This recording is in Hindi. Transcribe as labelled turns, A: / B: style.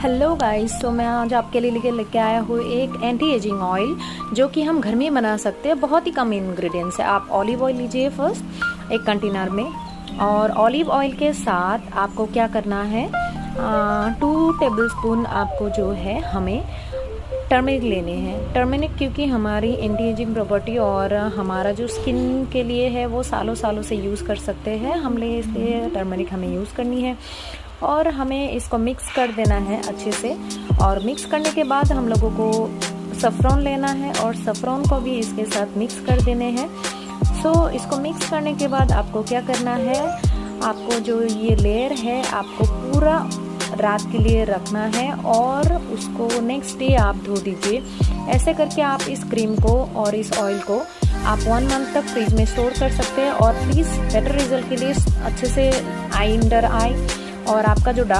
A: हेलो गाइस, तो मैं आज आपके लिए लेके आया हूँ एक एंटी एजिंग ऑयल जो कि हम घर में बना सकते हैं। बहुत ही कम इंग्रेडिएंट्स है। आप ऑलिव ऑयल लीजिए फर्स्ट एक कंटेनर में, और ऑलिव ऑयल के साथ आपको क्या करना है, 2 टेबलस्पून आपको जो है हमें टर्मरिक लेने हैं। टर्मरिक क्योंकि हमारी एंटी एजिंग प्रॉपर्टी और हमारा जो स्किन के लिए है वो सालों सालों से यूज़ कर सकते हैं हमने, इसलिए टर्मरिक हमें यूज़ करनी है। और हमें इसको मिक्स कर देना है अच्छे से, और मिक्स करने के बाद हम लोगों को सफ़्रॉन लेना है और सफ़्रॉन को भी इसके साथ मिक्स कर देने हैं। सो इसको मिक्स करने के बाद आपको क्या करना है, आपको जो ये लेयर है आपको पूरा रात के लिए रखना है और उसको नेक्स्ट डे आप धो दीजिए। ऐसे करके आप इस क्रीम को और इस ऑयल को आप 1 मंथ तक फ्रिज में स्टोर कर सकते हैं। और प्लीज़ बेटर रिजल्ट के लिए अच्छे से आई अंडर आई और आपका जो डार्क